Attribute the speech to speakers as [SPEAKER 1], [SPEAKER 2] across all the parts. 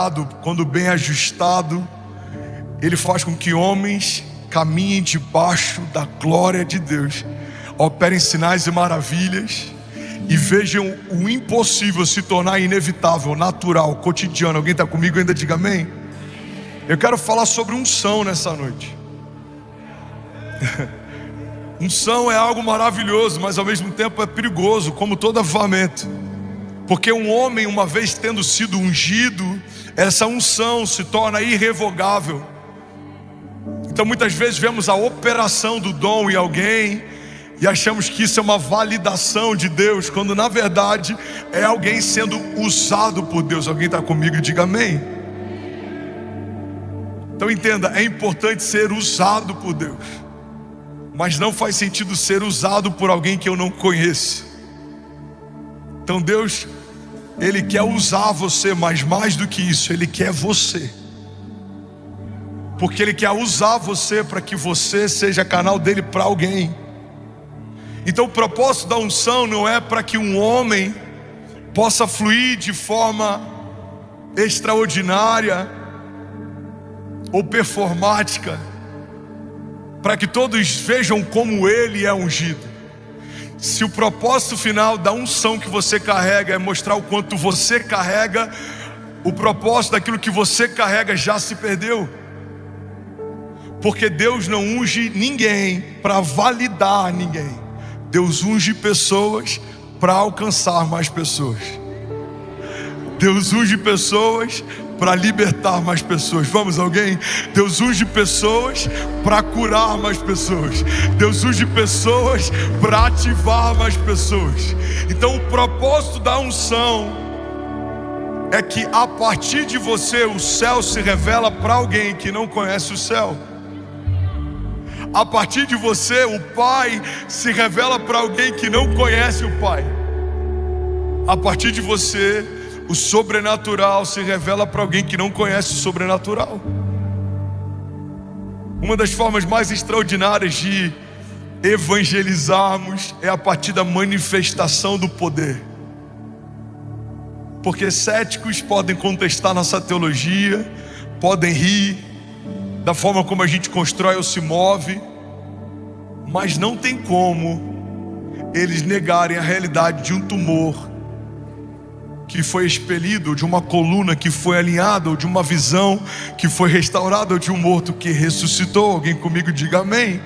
[SPEAKER 1] alinhado, quando bem ajustado, ele faz com que homens caminhem debaixo da glória de Deus, operem sinais e maravilhas e vejam o impossível se tornar inevitável, natural, cotidiano. Alguém está comigo ainda? Diga amém. Eu quero falar sobre unção nessa noite. Unção é algo maravilhoso, mas ao mesmo tempo é perigoso, como todo avivamento. Porque um homem, uma vez tendo sido ungido, essa unção se torna irrevogável. Então muitas vezes vemos a operação do dom em alguém e achamos que isso é uma validação de Deus, quando na verdade é alguém sendo usado por Deus. Alguém está comigo? Diga amém. Então entenda, é importante ser usado por Deus, mas não faz sentido ser usado por alguém que eu não conheço. Então Deus, Ele quer usar você, mas mais do que isso, Ele quer você. Porque Ele quer usar você para que você seja canal dele para alguém. Então o propósito da unção não é para que um homem possa fluir de forma extraordinária ou performática, para que todos vejam como ele é ungido. Se o propósito final da unção que você carrega é mostrar o quanto você carrega, o propósito daquilo que você carrega já se perdeu. Porque Deus não unge ninguém para validar ninguém. Deus unge pessoas para alcançar mais pessoas. Deus unge pessoas para libertar mais pessoas. Vamos, alguém? Deus unge pessoas para curar mais pessoas. Deus unge pessoas para ativar mais pessoas. Então o propósito da unção é que a partir de você o céu se revela para alguém que não conhece o céu. A partir de você o Pai se revela para alguém que não conhece o Pai. A partir de você o sobrenatural se revela para alguém que não conhece o sobrenatural. Uma das formas mais extraordinárias de evangelizarmos é a partir da manifestação do poder. Porque céticos podem contestar nossa teologia, podem rir da forma como a gente constrói ou se move, mas não tem como eles negarem a realidade de um tumor que foi expelido, ou de uma coluna que foi alinhada, ou de uma visão que foi restaurada, ou de um morto que ressuscitou. Alguém comigo diga amém.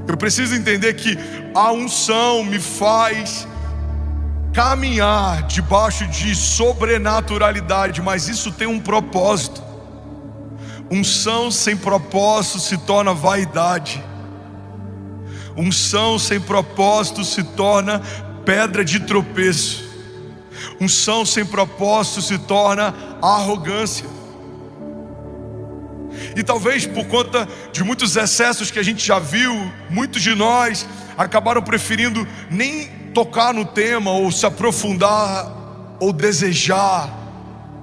[SPEAKER 1] Eu preciso entender que a unção me faz caminhar debaixo de sobrenaturalidade, mas isso tem um propósito. Unção sem propósito se torna vaidade. Unção sem propósito se torna pedra de tropeço. Unção sem propósito se torna arrogância. E talvez por conta de muitos excessos que a gente já viu, muitos de nós acabaram preferindo nem tocar no tema, ou se aprofundar, ou desejar,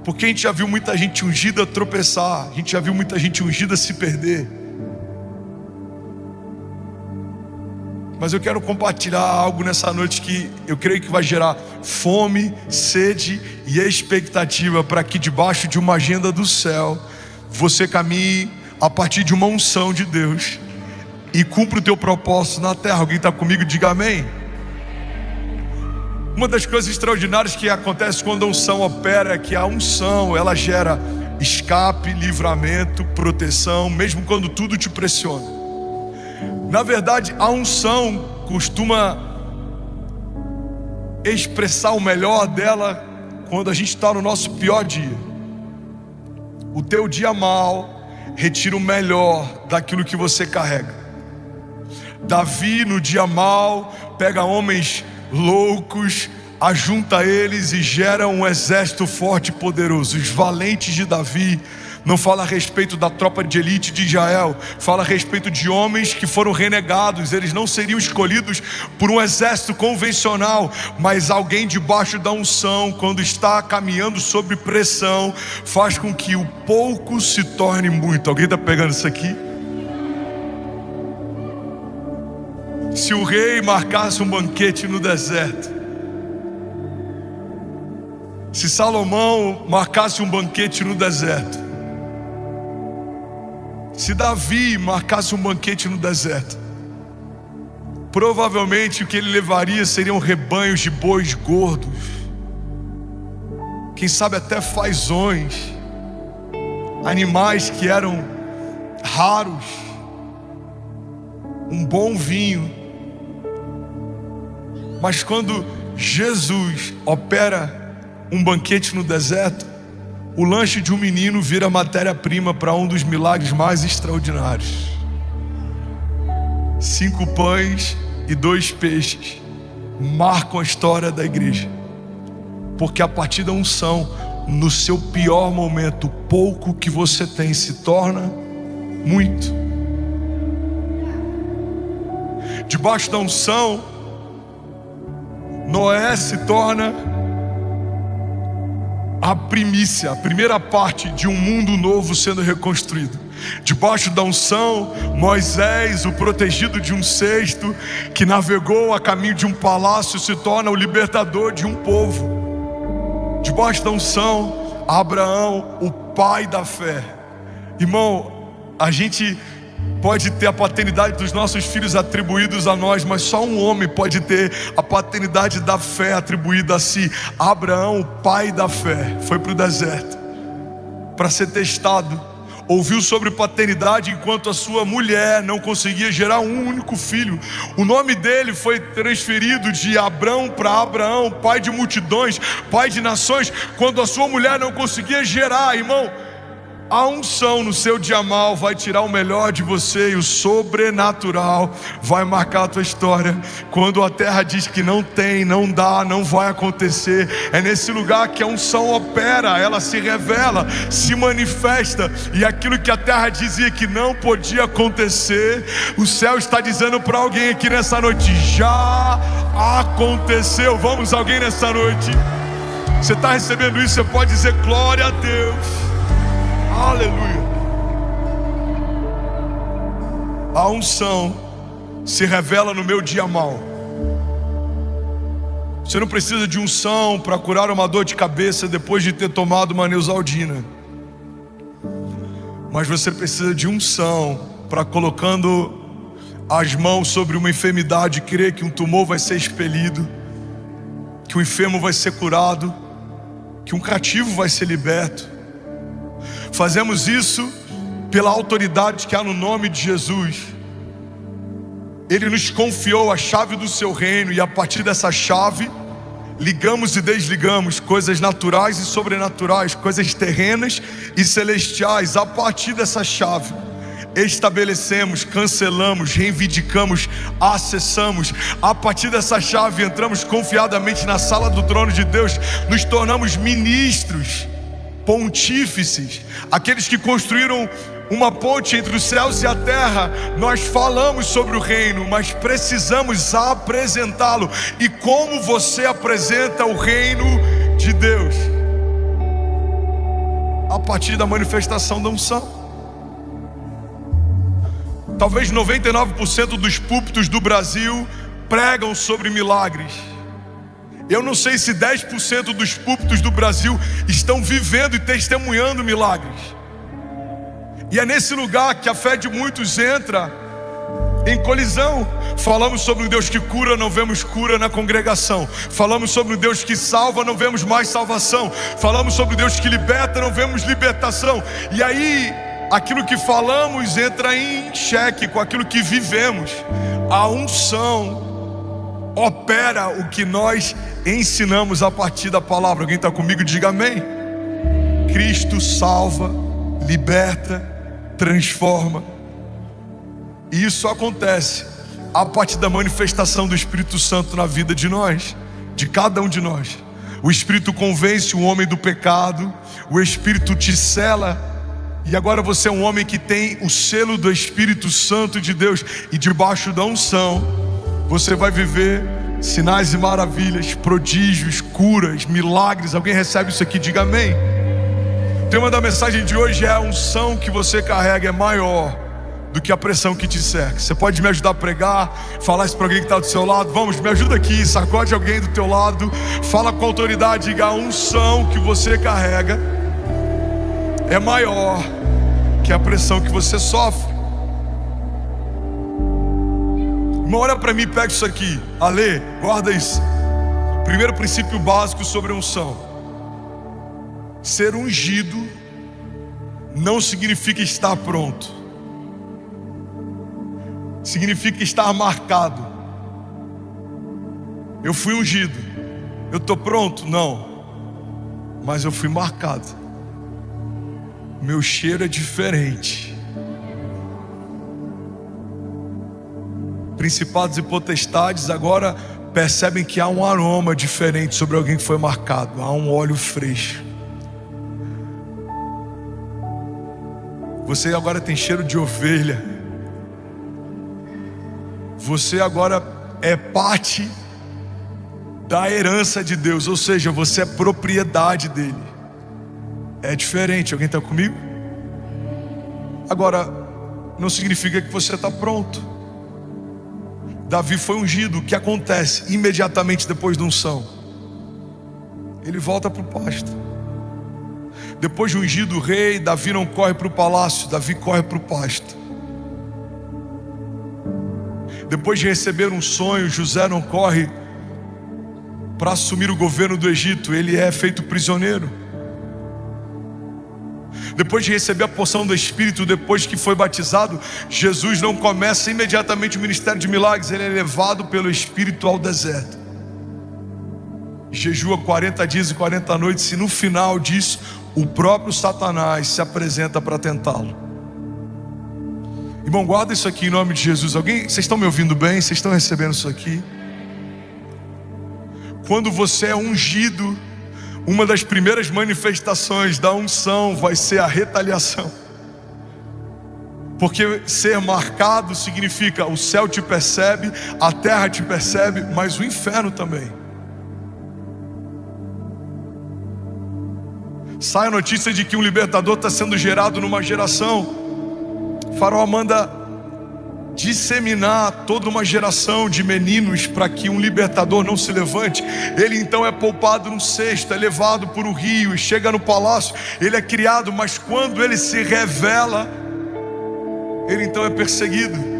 [SPEAKER 1] porque a gente já viu muita gente ungida tropeçar, a gente já viu muita gente ungida se perder. Mas eu quero compartilhar algo nessa noite que eu creio que vai gerar fome, sede e expectativa para que debaixo de uma agenda do céu você caminhe a partir de uma unção de Deus e cumpra o teu propósito na terra. Alguém está comigo? Diga amém. Uma das coisas extraordinárias que acontece quando a unção opera é que a unção, ela gera escape, livramento, proteção, mesmo quando tudo te pressiona. Na verdade, a unção costuma expressar o melhor dela quando a gente está no nosso pior dia. O teu dia mal retira o melhor daquilo que você carrega. Davi, no dia mal, pega homens loucos, ajunta eles e gera um exército forte e poderoso. Os valentes de Davi não fala a respeito da tropa de elite de Israel, fala a respeito de homens que foram renegados. Eles não seriam escolhidos por um exército convencional, mas alguém debaixo da unção, quando está caminhando sob pressão, faz com que o pouco se torne muito. Alguém está pegando isso aqui? Se o rei marcasse um banquete no deserto, Se Salomão marcasse um banquete no deserto, se Davi marcasse um banquete no deserto, provavelmente o que ele levaria seriam rebanhos de bois gordos, quem sabe até fazões, animais que eram raros, um bom vinho. Mas quando Jesus opera um banquete no deserto, o lanche de um menino vira matéria-prima para um dos milagres mais extraordinários. 5 pães e 2 peixes marcam a história da igreja, porque a partir da unção, no seu pior momento, o pouco que você tem se torna muito. Debaixo da unção, Noé se torna a primícia, a primeira parte de um mundo novo sendo reconstruído. Debaixo da unção, Moisés, o protegido de um cesto, que navegou a caminho de um palácio, se torna o libertador de um povo. Debaixo da unção, Abraão, o pai da fé. Irmão, a gente pode ter a paternidade dos nossos filhos atribuídos a nós, mas só um homem pode ter a paternidade da fé atribuída a si. Abraão, o pai da fé, foi para o deserto para ser testado. Ouviu sobre paternidade enquanto a sua mulher não conseguia gerar um único filho. O nome dele foi transferido de Abrão para Abraão, pai de multidões, pai de nações, quando a sua mulher não conseguia gerar. Irmão, a unção no seu dia mal vai tirar o melhor de você, e o sobrenatural vai marcar a tua história. Quando a terra diz que não tem, não dá, não vai acontecer, é nesse lugar que a unção opera, ela se revela, se manifesta, e aquilo que a terra dizia que não podia acontecer, o céu está dizendo para alguém aqui nessa noite: já aconteceu. Vamos, alguém nessa noite, você está recebendo isso? Você pode dizer glória a Deus. Aleluia. A unção se revela no meu dia mal. Você não precisa de unção para curar uma dor de cabeça depois de ter tomado uma Neosaldina, mas você precisa de unção para, colocando as mãos sobre uma enfermidade, crer que um tumor vai ser expelido, que o enfermo vai ser curado, que um cativo vai ser liberto. Fazemos isso pela autoridade que há no nome de Jesus. Ele nos confiou a chave do seu reino, e a partir dessa chave ligamos e desligamos coisas naturais e sobrenaturais, coisas terrenas e celestiais. A partir dessa chave estabelecemos, cancelamos, reivindicamos, acessamos. A partir dessa chave entramos confiadamente na sala do trono de Deus, nos tornamos ministros, pontífices, aqueles que construíram uma ponte entre os céus e a terra. Nós falamos sobre o reino, mas precisamos apresentá-lo. E como você apresenta o reino de Deus? A partir da manifestação da unção. Talvez 99% dos púlpitos do Brasil pregam sobre milagres. Eu não sei se 10% dos púlpitos do Brasil estão vivendo e testemunhando milagres. E é nesse lugar que a fé de muitos entra em colisão. Falamos sobre um Deus que cura, não vemos cura na congregação. Falamos sobre um Deus que salva, não vemos mais salvação. Falamos sobre um Deus que liberta, não vemos libertação. E aí, aquilo que falamos entra em xeque com aquilo que vivemos. A unção opera o que nós ensinamos a partir da palavra. Alguém está comigo? Diga amém. Cristo salva, liberta, transforma. E isso acontece a partir da manifestação do Espírito Santo na vida de nós, de cada um de nós. O Espírito convence o homem do pecado, o Espírito te sela, e agora você é um homem que tem o selo do Espírito Santo de Deus, e debaixo da unção você vai viver sinais e maravilhas, prodígios, curas, milagres. Alguém recebe isso aqui? Diga amém. O tema da mensagem de hoje é: a unção que você carrega é maior do que a pressão que te cerca. Você pode me ajudar a pregar, falar isso para alguém que está do seu lado? Vamos, me ajuda aqui, sacode alguém do teu lado, fala com autoridade, diga: a unção que você carrega é maior que a pressão que você sofre. Irmão, olha para mim e pega isso aqui. Ale, guarda isso. Primeiro princípio básico sobre unção: ser ungido não significa estar pronto, significa estar marcado. Eu fui ungido, eu estou pronto? Não, mas eu fui marcado. Meu cheiro é diferente. Principados e potestades agora percebem que há um aroma diferente sobre alguém que foi marcado. Há um óleo fresco. Você agora tem cheiro de ovelha. Você agora é parte da herança de Deus, ou seja, você é propriedade dele. É diferente. Alguém está comigo? Agora, não significa que você está pronto. Davi foi ungido. O que acontece imediatamente depois da unção? Ele volta para o pasto. Depois de ungido o rei, Davi não corre para o palácio, Davi corre para o pasto. Depois de receber um sonho, José não corre para assumir o governo do Egito, ele é feito prisioneiro. Depois de receber a porção do Espírito, depois que foi batizado, Jesus não começa imediatamente o ministério de milagres, ele é levado pelo Espírito ao deserto. Jejua 40 dias e 40 noites, e no final disso, o próprio Satanás se apresenta para tentá-lo. Irmão, guarda isso aqui em nome de Jesus. Vocês estão me ouvindo bem? Vocês estão recebendo isso aqui? Quando você é ungido, uma das primeiras manifestações da unção vai ser a retaliação. Porque ser marcado significa: o céu te percebe, a terra te percebe, mas o inferno também. Sai a notícia de que um libertador está sendo gerado numa geração. O faraó manda disseminar toda uma geração de meninos para que um libertador não se levante. Ele então é poupado num cesto, é levado por um rio e chega no palácio. Ele é criado, mas quando ele se revela, ele então é perseguido.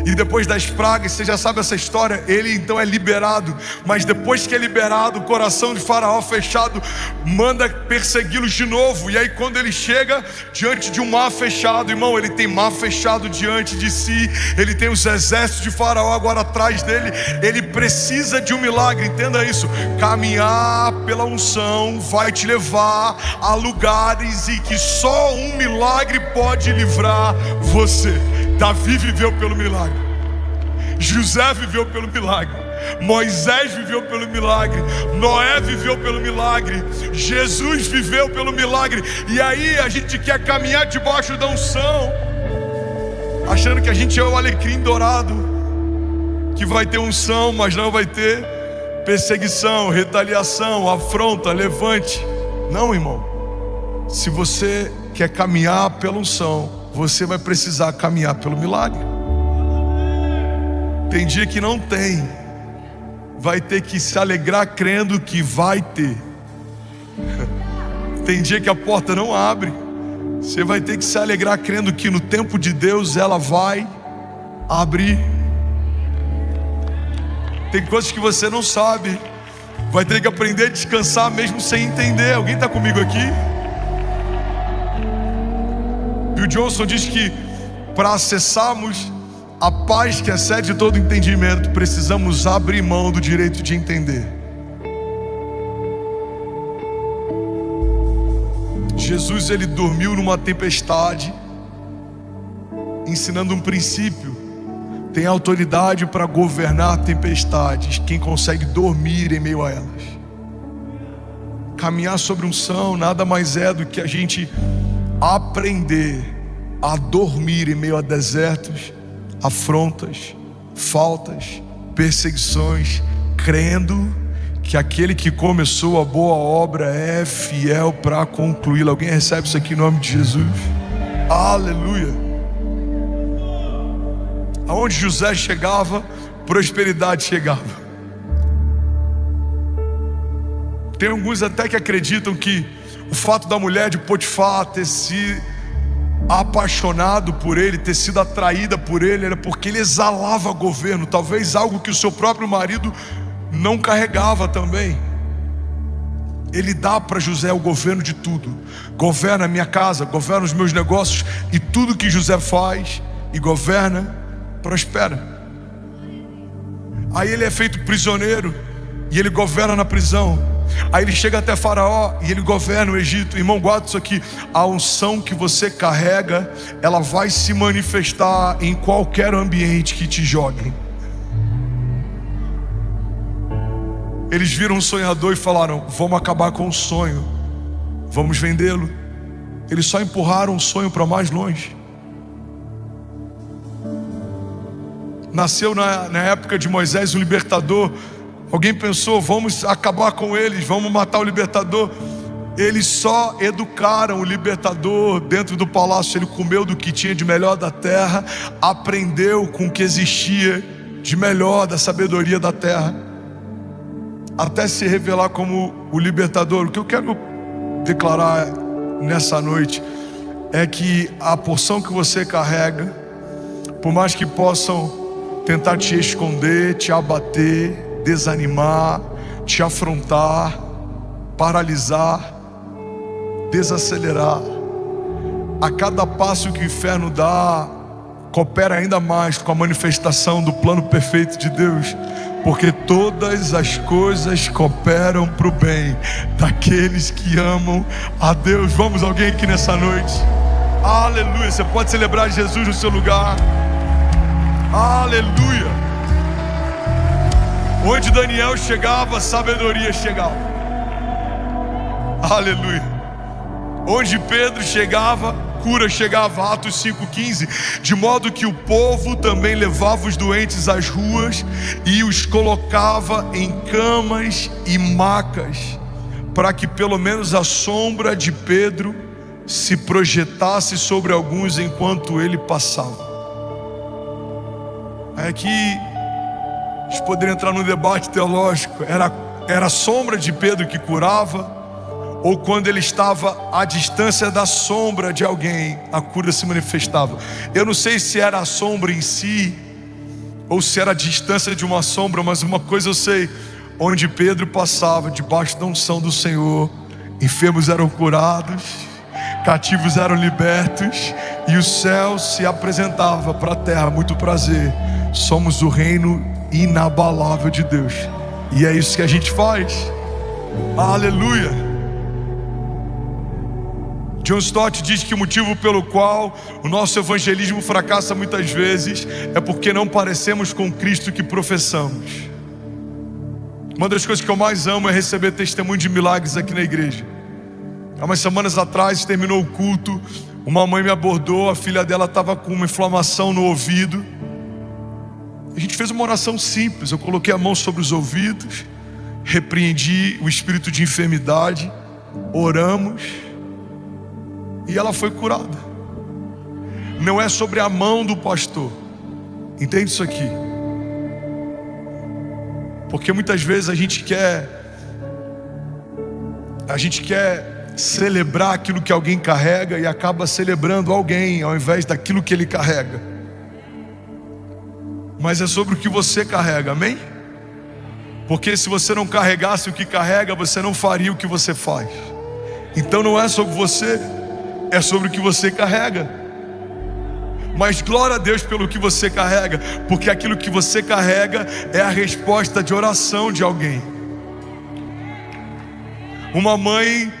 [SPEAKER 1] E depois das pragas, você já sabe essa história, ele então é liberado. Mas depois que é liberado, o coração de Faraó fechado manda persegui-los de novo. E aí quando ele chega diante de um mar fechado, irmão, ele tem mar fechado diante de si, ele tem os exércitos de Faraó agora atrás dele. Ele precisa de um milagre, entenda isso. Caminhar pela unção vai te levar a lugares em que só um milagre pode livrar você. Davi viveu pelo milagre, José viveu pelo milagre, Moisés viveu pelo milagre, Noé viveu pelo milagre, Jesus viveu pelo milagre. E aí a gente quer caminhar debaixo da unção, achando que a gente é o alecrim dourado, que vai ter unção, mas não vai ter perseguição, retaliação, afronta, levante. Não, irmão. Se você quer caminhar pela unção, você vai precisar caminhar pelo milagre. Tem dia que não tem, vai ter que se alegrar crendo que vai ter. Tem dia que a porta não abre, você vai ter que se alegrar crendo que no tempo de Deus ela vai abrir. Tem coisas que você não sabe, vai ter que aprender a descansar mesmo sem entender. Alguém está comigo aqui? Bill Johnson diz que para acessarmos a paz que excede todo entendimento, precisamos abrir mão do direito de entender. Jesus, ele dormiu numa tempestade, ensinando um princípio: tem autoridade para governar tempestades quem consegue dormir em meio a elas. Caminhar sobre unção nada mais é do que a gente aprender a dormir em meio a desertos, afrontas, faltas, perseguições, crendo que aquele que começou a boa obra é fiel para concluí-la. Alguém recebe isso aqui em nome de Jesus? Aleluia. Aonde José chegava, prosperidade chegava. Tem alguns até que acreditam que o fato da mulher de Potifar ter se apaixonado por ele, ter sido atraída por ele, era porque ele exalava governo, talvez algo que o seu próprio marido não carregava também. Ele dá para José o governo de tudo. Governa a minha casa, governa os meus negócios, e tudo que José faz e governa, prospera. Aí ele é feito prisioneiro e ele governa na prisão. Aí ele chega até Faraó e ele governa o Egito. Irmão, guarda isso aqui: a unção que você carrega, ela vai se manifestar em qualquer ambiente que te joguem. Eles viram um sonhador e falaram: vamos acabar com o sonho, vamos vendê-lo. Eles só empurraram o sonho para mais longe. Nasceu na época de Moisés um libertador. Alguém pensou: vamos acabar com eles, vamos matar o libertador. Eles só educaram o libertador dentro do palácio. Ele comeu do que tinha de melhor da terra, aprendeu com o que existia de melhor da sabedoria da terra, até se revelar como o libertador. O que eu quero declarar nessa noite é que a porção que você carrega, por mais que possam tentar te esconder, te abater, desanimar, te afrontar, paralisar, desacelerar, a cada passo que o inferno dá, coopera ainda mais com a manifestação do plano perfeito de Deus, porque todas as coisas cooperam para o bem daqueles que amam a Deus. Vamos, alguém aqui nessa noite? Aleluia. Você pode celebrar Jesus no seu lugar. Aleluia. Onde Daniel chegava, sabedoria chegava. Aleluia. Onde Pedro chegava, cura chegava. Atos 5,15. De modo que o povo também levava os doentes às ruas e os colocava em camas e macas, para que pelo menos a sombra de Pedro se projetasse sobre alguns enquanto ele passava. Aqui a gente poderia entrar num debate teológico. Era a sombra de Pedro que curava, ou quando ele estava à distância da sombra de alguém, a cura se manifestava? Eu não sei se era a sombra em si, ou se era a distância de uma sombra, mas uma coisa eu sei: onde Pedro passava, debaixo da unção do Senhor, enfermos eram curados, cativos eram libertos, e o céu se apresentava para a terra. Muito prazer, somos o reino inabalável de Deus, e é isso que a gente faz. Aleluia. John Stott diz que o motivo pelo qual o nosso evangelismo fracassa muitas vezes é porque não parecemos com Cristo que professamos. Uma das coisas que eu mais amo é receber testemunho de milagres aqui na igreja. Há umas semanas atrás, terminou o culto, uma mãe me abordou, a filha dela estava com uma inflamação no ouvido. A gente fez uma oração simples. Eu coloquei a mão sobre os ouvidos, repreendi o espírito de enfermidade, oramos, e ela foi curada. Não é sobre a mão do pastor. Entende isso aqui? Porque muitas vezes a gente quer celebrar aquilo que alguém carrega e acaba celebrando alguém ao invés daquilo que ele carrega. Mas é sobre o que você carrega, amém? Porque se você não carregasse o que carrega, você não faria o que você faz. Então não é sobre você, é sobre o que você carrega. Mas glória a Deus pelo que você carrega, porque aquilo que você carrega é a resposta de oração de alguém. Uma mãe,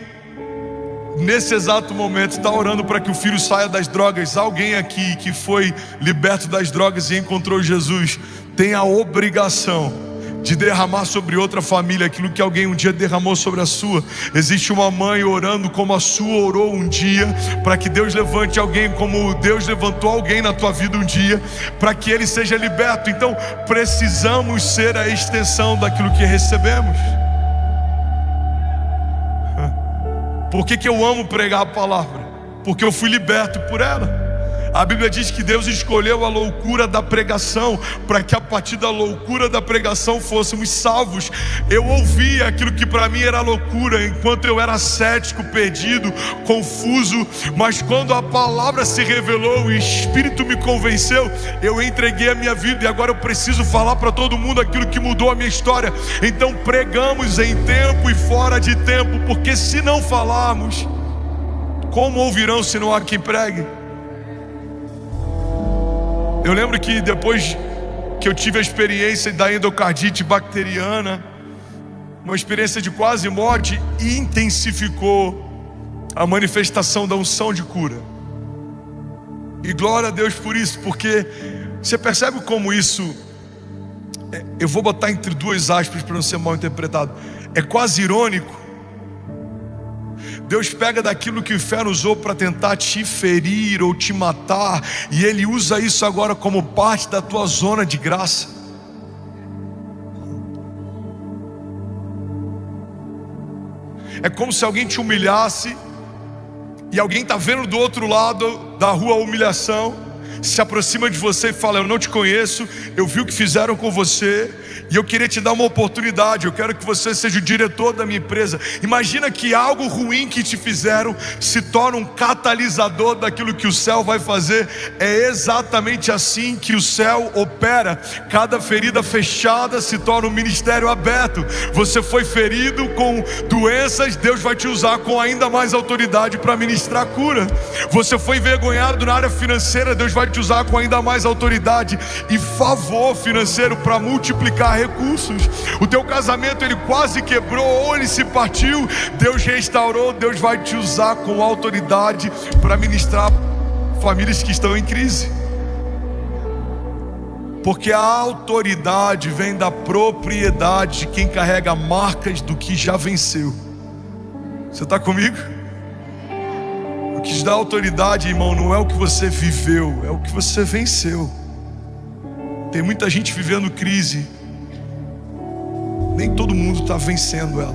[SPEAKER 1] nesse exato momento, está orando para que o filho saia das drogas. Alguém aqui que foi liberto das drogas e encontrou Jesus tem a obrigação de derramar sobre outra família aquilo que alguém um dia derramou sobre a sua. Existe uma mãe orando como a sua orou um dia, para que Deus levante alguém como Deus levantou alguém na tua vida um dia, para que ele seja liberto. Então precisamos ser a extensão daquilo que recebemos. Por que eu amo pregar a palavra? Porque eu fui liberto por ela. A Bíblia diz que Deus escolheu a loucura da pregação para que a partir da loucura da pregação fôssemos salvos. Eu ouvia aquilo que para mim era loucura, enquanto eu era cético, perdido, confuso, mas quando a palavra se revelou, o Espírito me convenceu, eu entreguei a minha vida e agora eu preciso falar para todo mundo aquilo que mudou a minha história. Então pregamos em tempo e fora de tempo, porque se não falarmos, como ouvirão se não há quem pregue? Eu lembro que depois que eu tive a experiência da endocardite bacteriana, uma experiência de quase morte, intensificou a manifestação da unção de cura. E glória a Deus por isso, porque você percebe como isso, eu vou botar entre duas aspas para não ser mal interpretado, é quase irônico. Deus pega daquilo que o inferno usou para tentar te ferir ou te matar, e Ele usa isso agora como parte da tua zona de graça. É como se alguém te humilhasse, e alguém está vendo do outro lado da rua a humilhação, se aproxima de você e fala: eu não te conheço, eu vi o que fizeram com você, e eu queria te dar uma oportunidade, eu quero que você seja o diretor da minha empresa. Imagina que algo ruim que te fizeram se torna um catalisador daquilo que o céu vai fazer. É exatamente assim que o céu opera. Cada ferida fechada se torna um ministério aberto. Você foi ferido com doenças, Deus vai te usar com ainda mais autoridade para ministrar cura. Você foi envergonhado na área financeira, Deus vai te usar com ainda mais autoridade e favor financeiro para multiplicar recursos. O teu casamento ele quase quebrou ou ele se partiu, Deus restaurou, Deus vai te usar com autoridade para ministrar famílias que estão em crise. Porque a autoridade vem da propriedade de quem carrega marcas do que já venceu. Você está comigo? O que te dá autoridade, irmão, não é o que você viveu, é o que você venceu. Tem muita gente vivendo crise, nem todo mundo está vencendo ela.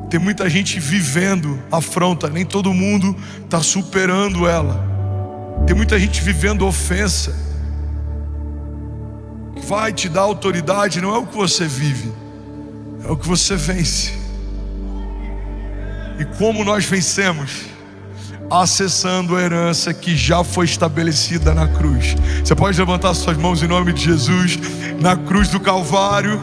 [SPEAKER 1] Tem muita gente vivendo afronta, nem todo mundo está superando ela. Tem muita gente vivendo ofensa. O que vai te dar autoridade não é o que você vive, é o que você vence. E como nós vencemos? Acessando a herança que já foi estabelecida na cruz. Você pode levantar suas mãos em nome de Jesus. Na cruz do Calvário,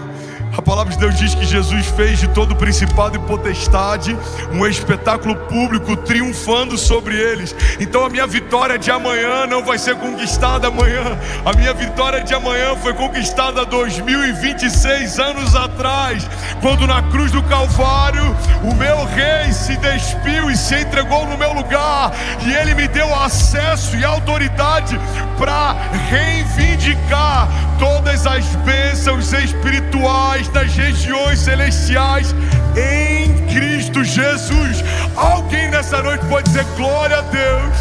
[SPEAKER 1] a palavra de Deus diz que Jesus fez de todo principado e potestade um espetáculo público, triunfando sobre eles. Então a minha vitória de amanhã não vai ser conquistada amanhã. A minha vitória de amanhã foi conquistada 2026 anos atrás, quando na cruz do Calvário o meu rei se despiu e se entregou no meu lugar, e ele me deu acesso e autoridade para reivindicar todas as bênçãos espirituais das regiões celestiais em Cristo Jesus. Alguém nessa noite pode dizer glória a Deus?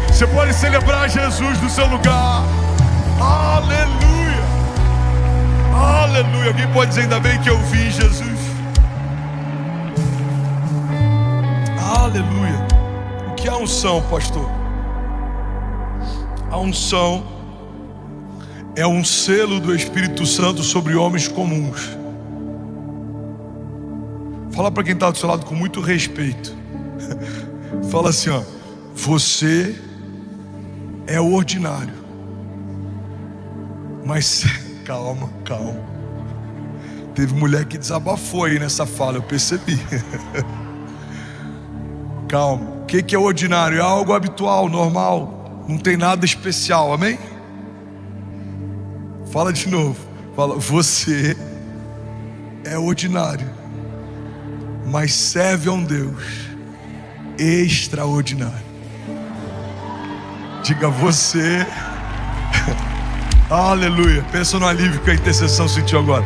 [SPEAKER 1] Você pode celebrar Jesus no seu lugar. Aleluia, aleluia. Alguém pode dizer ainda bem que eu vi Jesus? Aleluia. O que é a unção, pastor? A unção é um selo do Espírito Santo sobre homens comuns. Fala para quem está do seu lado com muito respeito. Fala assim, ó: você é ordinário, mas calma. Teve mulher que desabafou aí nessa fala, eu percebi. Calma. O que é ordinário? É algo habitual, normal, não tem nada especial, amém? Fala de novo. Fala: você é ordinário, mas serve a um Deus extraordinário. Diga: você. Aleluia. Pensa no alívio que a intercessão sentiu agora.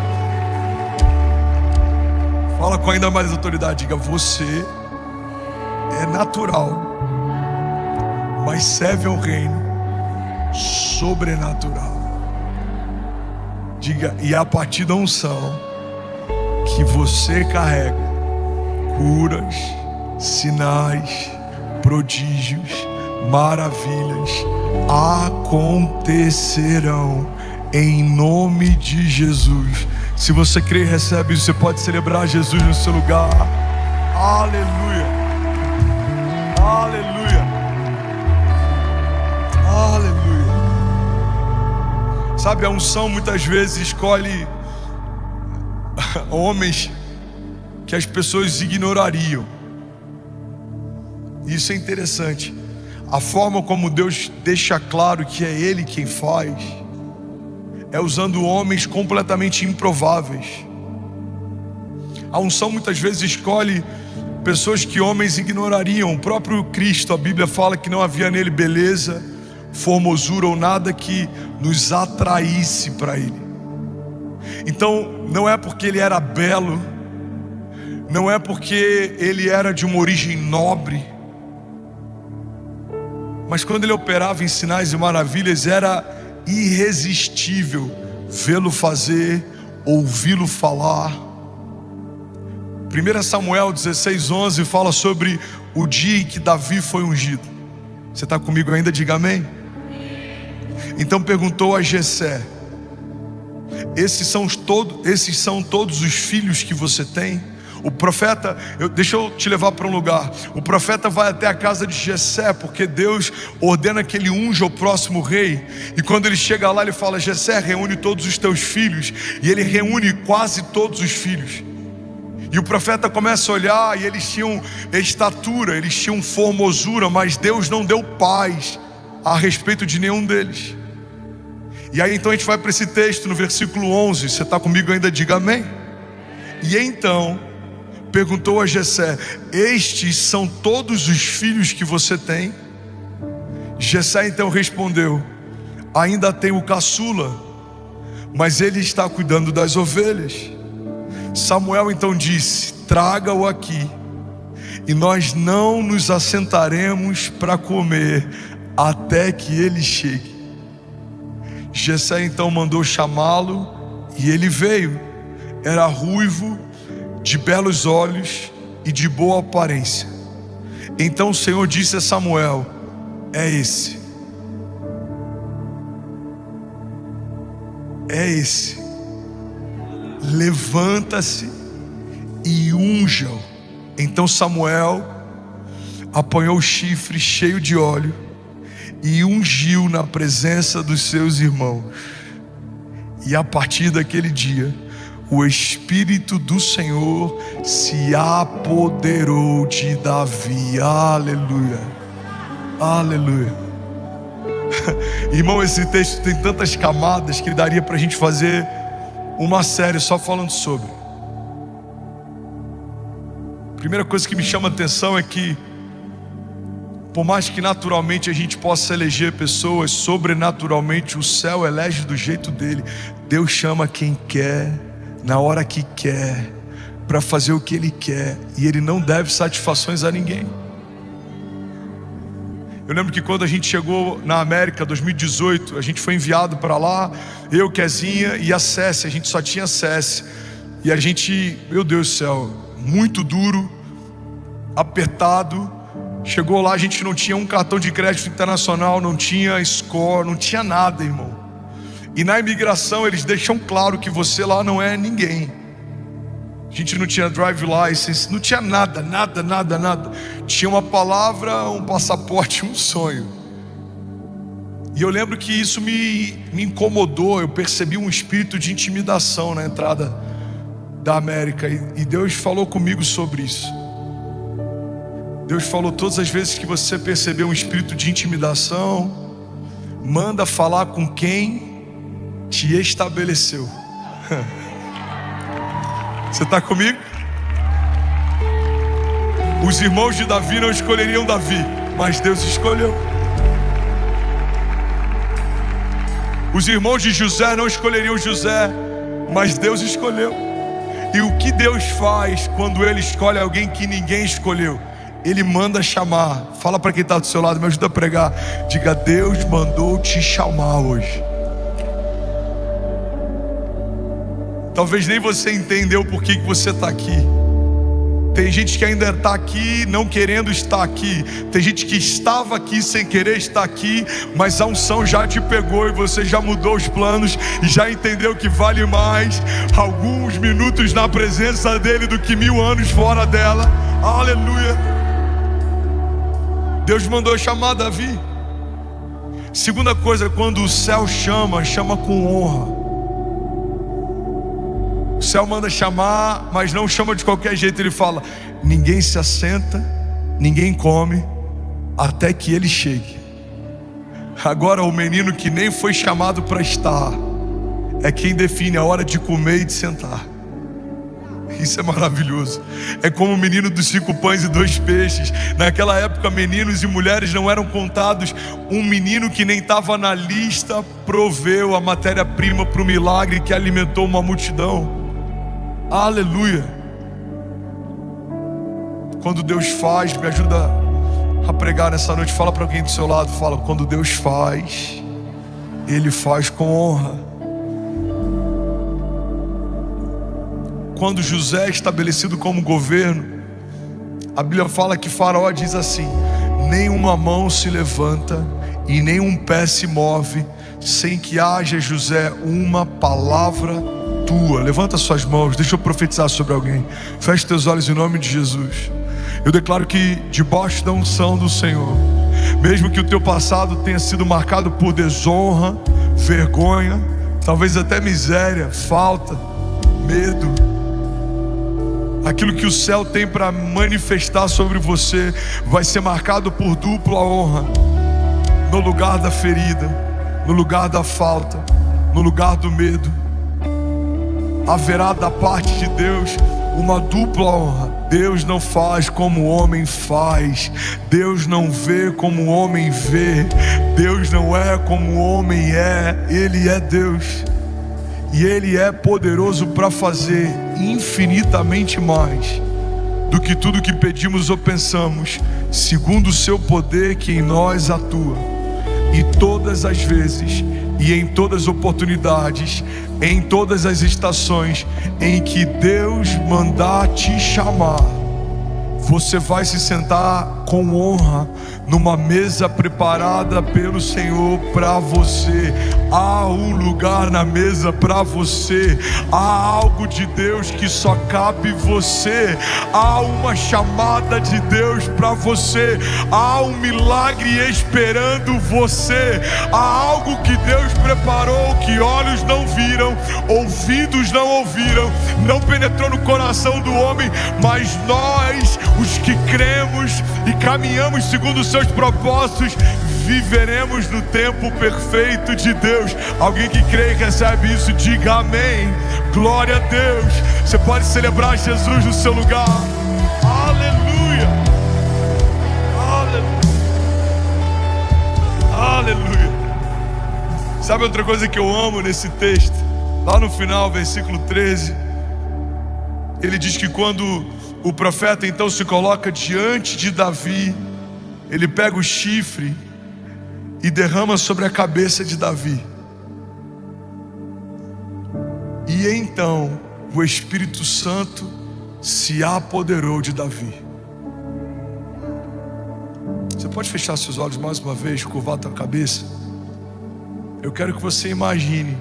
[SPEAKER 1] Fala com ainda mais autoridade. Diga: você é natural, mas serve a um reino sobrenatural. Diga: e a partir da unção que você carrega, curas, sinais, prodígios, maravilhas acontecerão em nome de Jesus. Se você crê e recebe isso, você pode celebrar Jesus no seu lugar. Aleluia, aleluia, aleluia. Sabe, a unção muitas vezes escolhe homens que as pessoas ignorariam. Isso é interessante. A forma como Deus deixa claro que é Ele quem faz é usando homens completamente improváveis. A unção muitas vezes escolhe pessoas que homens ignorariam. O próprio Cristo, a Bíblia fala que não havia nele beleza, formosura ou nada que nos atraísse para Ele. Então não é porque Ele era belo, não é porque Ele era de uma origem nobre, mas quando Ele operava em sinais e maravilhas, era irresistível vê-lo fazer, ouvi-lo falar. 1 Samuel 16:11 fala sobre o dia em que Davi foi ungido. Você está comigo ainda? Diga amém. Então perguntou a Jessé: esses são todos os filhos que você tem? O profeta, deixa eu te levar para um lugar. O profeta vai até a casa de Jessé, porque Deus ordena que ele unja o próximo rei. E quando ele chega lá, ele fala: Jessé, reúne todos os teus filhos. E ele reúne quase todos os filhos. E o profeta começa a olhar, e eles tinham estatura, eles tinham formosura, mas Deus não deu paz a respeito de nenhum deles. E aí então a gente vai para esse texto no versículo 11. Você está comigo ainda? Diga amém. E então perguntou a Jessé: estes são todos os filhos que você tem? Jessé então respondeu: ainda tenho o caçula, mas ele está cuidando das ovelhas. Samuel então disse: traga-o aqui, e nós não nos assentaremos para comer até que ele chegue. Jessé então mandou chamá-lo, e ele veio. Era ruivo, de belos olhos e de boa aparência. Então o Senhor disse a Samuel: é esse, levanta-se e unja-o. Então Samuel apanhou o chifre cheio de óleo e ungiu na presença dos seus irmãos. E a partir daquele dia, o Espírito do Senhor se apoderou de Davi. Aleluia, aleluia. Irmão, esse texto tem tantas camadas que daria para a gente fazer uma série só falando sobre. Primeira coisa que me chama a atenção é que, por mais que naturalmente a gente possa eleger pessoas, sobrenaturalmente o céu elege do jeito dele. Deus chama quem quer, na hora que quer, para fazer o que Ele quer, e Ele não deve satisfações a ninguém. Eu lembro que quando a gente chegou na América, 2018, a gente foi enviado para lá, eu, Kezinha e a Cécia. A gente só tinha Cécia, e a gente, meu Deus do céu, muito duro, apertado. Chegou lá, a gente não tinha um cartão de crédito internacional, não tinha score, não tinha nada, irmão. E na imigração eles deixam claro que você lá não é ninguém. A gente não tinha drive license, não tinha nada. Tinha uma palavra, um passaporte, um sonho. E eu lembro que isso me incomodou. Eu percebi um espírito de intimidação na entrada da América. E Deus falou comigo sobre isso. Deus falou: todas as vezes que você perceber um espírito de intimidação, manda falar com quem te estabeleceu. Você está comigo? Os irmãos de Davi não escolheriam Davi, mas Deus escolheu. Os irmãos de José não escolheriam José, mas Deus escolheu. E o que Deus faz quando Ele escolhe alguém que ninguém escolheu? Ele manda chamar. Fala para quem está do seu lado, me ajuda a pregar. Diga: Deus mandou te chamar hoje. Talvez nem você entendeu por que você está aqui, Tem gente que ainda está aqui não querendo estar aqui. Tem gente que estava aqui sem querer estar aqui, mas a unção já te pegou e você já mudou os planos e já entendeu que vale mais alguns minutos na presença dele do que 1000 anos fora dela. Aleluia. Deus mandou chamar Davi. Segunda coisa, quando o céu chama, chama com honra. O céu manda chamar, mas não chama de qualquer jeito. Ele fala: ninguém se assenta, ninguém come, até que ele chegue. Agora o menino que nem foi chamado para estar é quem define a hora de comer e de sentar. Isso é maravilhoso. É como o menino dos 5 pães e 2 peixes. Naquela época, meninos e mulheres não eram contados. Um menino que nem estava na lista proveu a matéria-prima para o milagre que alimentou uma multidão. Aleluia. Quando Deus faz, me ajuda a pregar nessa noite. Fala para alguém do seu lado, fala: quando Deus faz, Ele faz com honra. Quando José é estabelecido como governo, a Bíblia fala que Faraó diz assim: nenhuma mão se levanta e nenhum pé se move sem que haja, José, uma palavra tua. Levanta suas mãos, deixa eu profetizar sobre alguém. Feche teus olhos em nome de Jesus. Eu declaro que debaixo da unção do Senhor, mesmo que o teu passado tenha sido marcado por desonra, vergonha, talvez até miséria, falta, medo, aquilo que o céu tem para manifestar sobre você vai ser marcado por dupla honra. No lugar da ferida, no lugar da falta, no lugar do medo, haverá da parte de Deus uma dupla honra. Deus não faz como o homem faz. Deus não vê como o homem vê. Deus não é como o homem é. Ele é Deus. E Ele é poderoso para fazer infinitamente mais do que tudo que pedimos ou pensamos, segundo o seu poder que em nós atua. E todas as vezes e em todas as oportunidades, em todas as estações em que Deus mandar te chamar, você vai se sentar com honra numa mesa preparada pelo Senhor para você. Há um lugar na mesa para você. Há algo de Deus que só cabe você. Há uma chamada de Deus para você. Há um milagre esperando você. Há algo que Deus preparou que olhos não viram, ouvidos não ouviram, não penetrou no coração do homem, mas nós, os que cremos e caminhamos segundo os seus propósitos, viveremos no tempo perfeito de Deus. Alguém que crê e recebe isso, diga amém. Glória a Deus. Você pode celebrar Jesus no seu lugar. Aleluia. Aleluia. Aleluia. Sabe outra coisa que eu amo nesse texto? Lá no final, versículo 13, ele diz que quando o profeta então se coloca diante de Davi, ele pega o chifre e derrama sobre a cabeça de Davi. E então o Espírito Santo se apoderou de Davi. Você pode fechar seus olhos mais uma vez, curvar a tua cabeça? Eu quero que você imagine,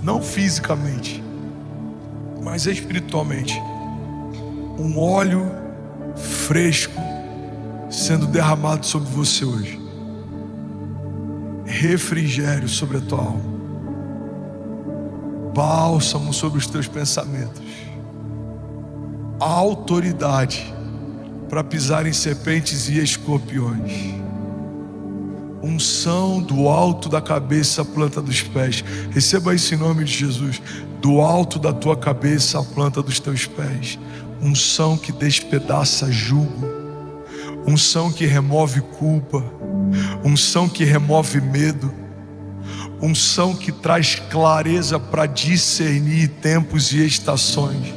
[SPEAKER 1] não fisicamente, mas espiritualmente, um óleo fresco sendo derramado sobre você hoje. Refrigério sobre a tua alma, bálsamo sobre os teus pensamentos, a autoridade para pisar em serpentes e escorpiões, unção do alto da cabeça à planta dos pés. Receba isso em nome de Jesus. Do alto da tua cabeça à planta dos teus pés, unção que despedaça jugo, unção que remove culpa, unção que remove medo, unção que traz clareza para discernir tempos e estações,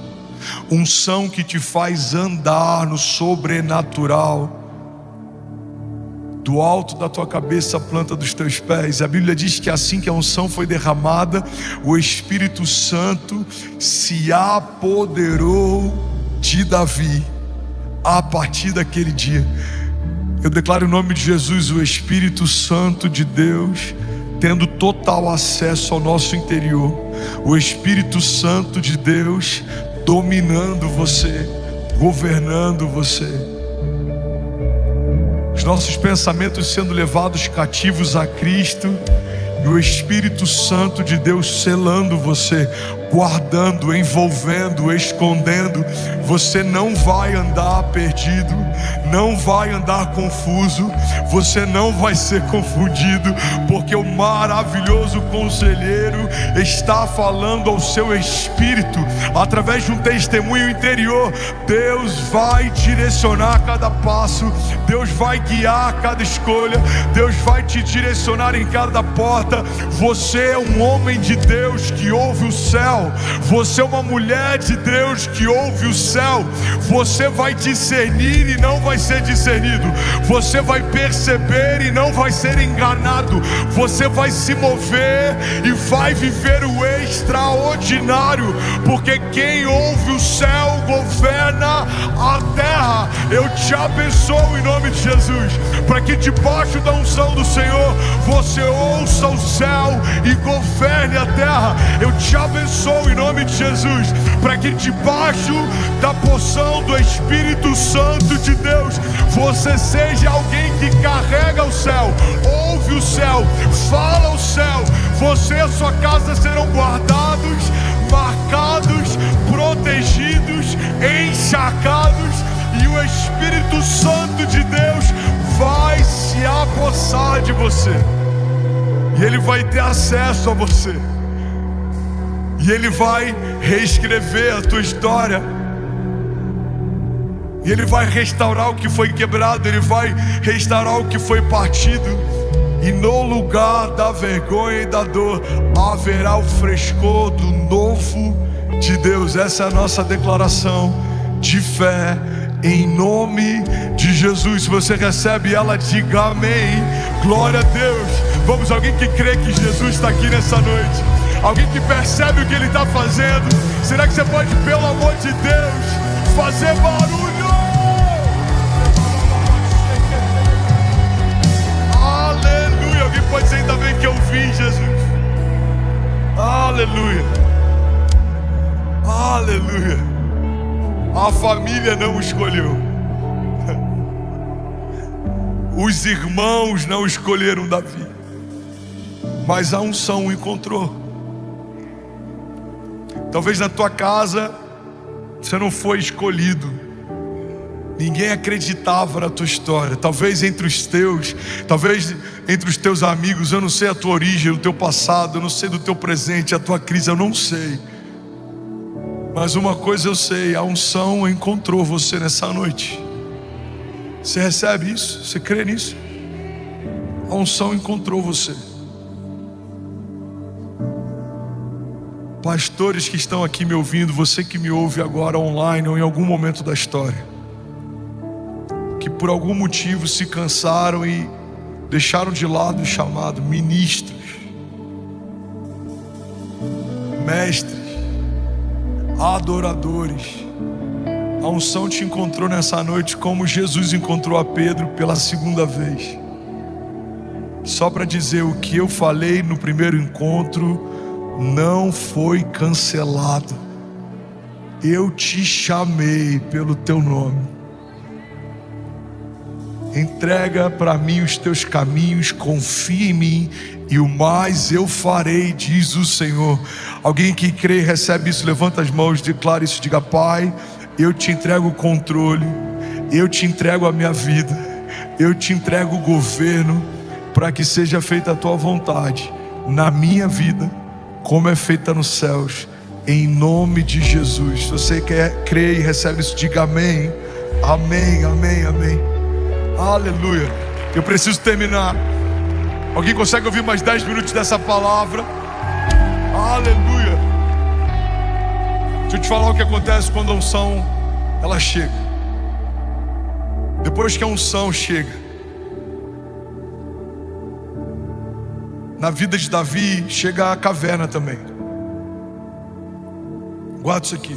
[SPEAKER 1] unção que te faz andar no sobrenatural. Do alto da tua cabeça à planta dos teus pés. A Bíblia diz que assim que a unção foi derramada, o Espírito Santo se apoderou de Davi. A partir daquele dia, eu declaro em nome de Jesus o Espírito Santo de Deus tendo total acesso ao nosso interior, o Espírito Santo de Deus dominando você, governando você, os nossos pensamentos sendo levados cativos a Cristo, e o Espírito Santo de Deus selando você, guardando, envolvendo, escondendo. Você não vai andar perdido, não vai andar confuso, você não vai ser confundido, porque o maravilhoso conselheiro está falando ao seu espírito, através de um testemunho interior. Deus vai direcionar cada passo, Deus vai guiar cada escolha, Deus vai te direcionar em cada porta. Você é um homem de Deus que ouve o céu, você é uma mulher de Deus que ouve o céu. Você vai discernir e não vai ser discernido, você vai perceber e não vai ser enganado, você vai se mover e vai viver o extraordinário, porque quem ouve o céu governa a terra. Eu te abençoo em nome de Jesus, para que debaixo da unção do Senhor você ouça o céu e governe a terra. Eu te abençoo em nome de Jesus, para que debaixo da porção do Espírito Santo de Deus você seja alguém que carrega o céu, ouve o céu, fala o céu. Você e a sua casa serão guardados, marcados, protegidos, encharcados, e o Espírito Santo de Deus vai se apossar de você, e Ele vai ter acesso a você, e Ele vai reescrever a tua história, e Ele vai restaurar o que foi quebrado, Ele vai restaurar o que foi partido, e no lugar da vergonha e da dor haverá o frescor do novo de Deus. Essa é a nossa declaração de fé, em nome de Jesus. Se você recebe ela, diga amém. Glória a Deus. Vamos, alguém que crê que Jesus está aqui nessa noite, alguém que percebe o que Ele está fazendo. Será que você pode, pelo amor de Deus, fazer barulho? Aleluia. Alguém pode dizer, ainda bem que eu vi Jesus. Aleluia. Aleluia. A família não escolheu, os irmãos não escolheram Davi, mas a unção o encontrou. Talvez na tua casa você não foi escolhido, ninguém acreditava na tua história. Talvez entre os teus, talvez entre os teus amigos. Eu não sei a tua origem, o teu passado, eu não sei do teu presente, a tua crise, eu não sei. Mas uma coisa eu sei, a unção encontrou você nessa noite. Você recebe isso? Você crê nisso? A unção encontrou você. Pastores que estão aqui me ouvindo, você que me ouve agora online ou em algum momento da história, que por algum motivo se cansaram e deixaram de lado o chamado, ministros, mestres, adoradores, a unção te encontrou nessa noite como Jesus encontrou a Pedro pela segunda vez. Só para dizer, o que eu falei no primeiro encontro não foi cancelado. Eu te chamei pelo teu nome. Entrega para mim os teus caminhos, confia em mim e o mais eu farei, diz o Senhor. Alguém que crê e recebe isso, levanta as mãos, declara isso, diga: Pai, eu te entrego o controle, eu te entrego a minha vida, eu te entrego o governo, para que seja feita a tua vontade na minha vida, como é feita nos céus, em nome de Jesus. Se você crê e recebe isso, diga amém, amém, amém, amém. Aleluia. Eu preciso terminar. Alguém consegue ouvir mais 10 minutos dessa palavra? Aleluia. Deixa eu te falar o que acontece quando a unção ela chega. Depois que a unção chega, na vida de Davi chega a caverna também. Guarda isso aqui.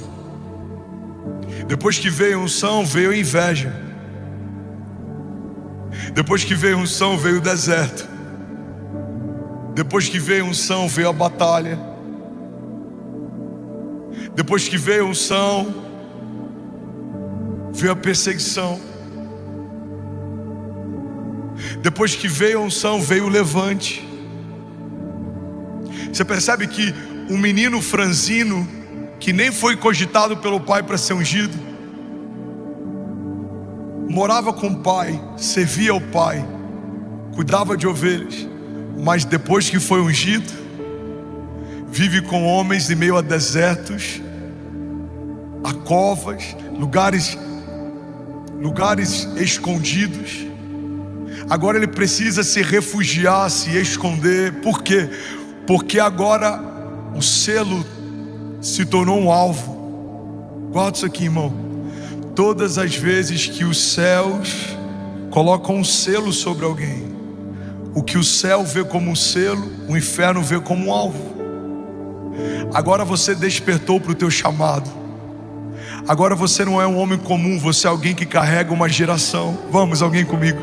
[SPEAKER 1] Depois que veio a unção, veio a inveja. Depois que veio a unção, veio o deserto. Depois que veio a unção, veio a batalha. Depois que veio a unção, veio a perseguição. Depois que veio a unção, veio o levante. Você percebe que um menino franzino, que nem foi cogitado pelo pai para ser ungido, morava com o pai, servia ao pai, cuidava de ovelhas, mas depois que foi ungido, vive com homens em meio a desertos, a covas, lugares escondidos. Agora ele precisa se refugiar, se esconder. Por quê? Porque agora o selo se tornou um alvo. Guarda isso aqui, irmão. Todas as vezes que os céus colocam um selo sobre alguém, o que o céu vê como um selo, o inferno vê como um alvo. Agora você despertou para o teu chamado. Agora você não é um homem comum, você é alguém que carrega uma geração. Vamos, alguém comigo?